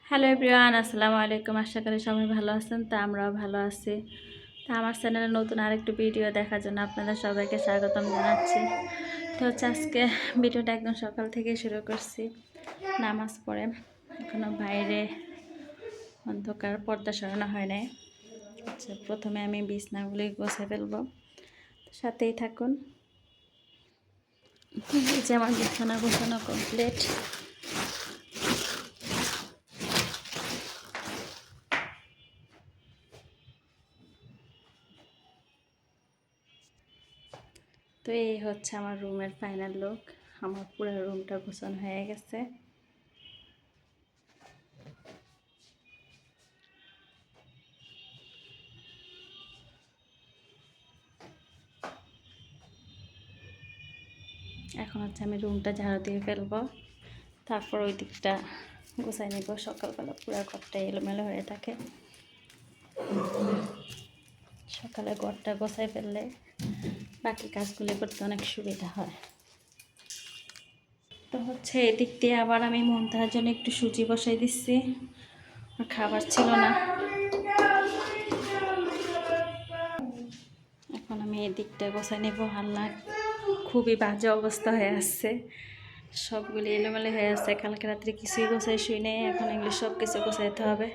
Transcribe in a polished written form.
Hello everyone, আসসালামু আলাইকুম। আশা করি সবাই ভালো আছেন। তা আমরাও ভালো আছি। তা আমার চ্যানেলে নতুন আরেকটু ভিডিও দেখার জন্য আপনাদের সবাইকে স্বাগতম জানাচ্ছি। তো আজকে ভিডিওটা একদম সকাল থেকে শুরু করছি, নামাজ পড়ে। এখনও বাইরে অন্ধকার, পর্দা সরানো হয় নাই। আচ্ছা, প্রথমে আমি বিছনাগুলি গোছায় ফেলবো, সাথেই থাকুন। এই যে আমার বিছানা গোছানো কমপ্লিট। তো এই হচ্ছে আমার রুমের ফাইনাল লুক। আমার পুরো রুমটা গোছানো হয়ে গেছে। এখন হচ্ছে আমি রুমটা ঝাড়ু দিয়ে ফেলবো, তারপর ওই দিকটা গোছাই নেব। সকালবেলা পুরো ঘরটা এলোমেলো হয়ে থাকে। সকালে ঘরটা গোছাই ফেললে বাকি কাজগুলো করতে অনেক সুবিধা হয়। তো হচ্ছে এদিক দিয়ে আবার আমি মুনতাহার জন্য একটু সুজি বসাই দিচ্ছি। খাবার ছিল না। এখন আমি এদিকটা গোছাই নেব। হাল্লা খুবই বাজে অবস্থা হয়ে আসছে, সবগুলি এলোমেলো হয়ে আছে। কালকে রাত্রে কিছুই গোছাই শুই নেই, এখন এগুলো সব কিছু গোছাইতে হবে।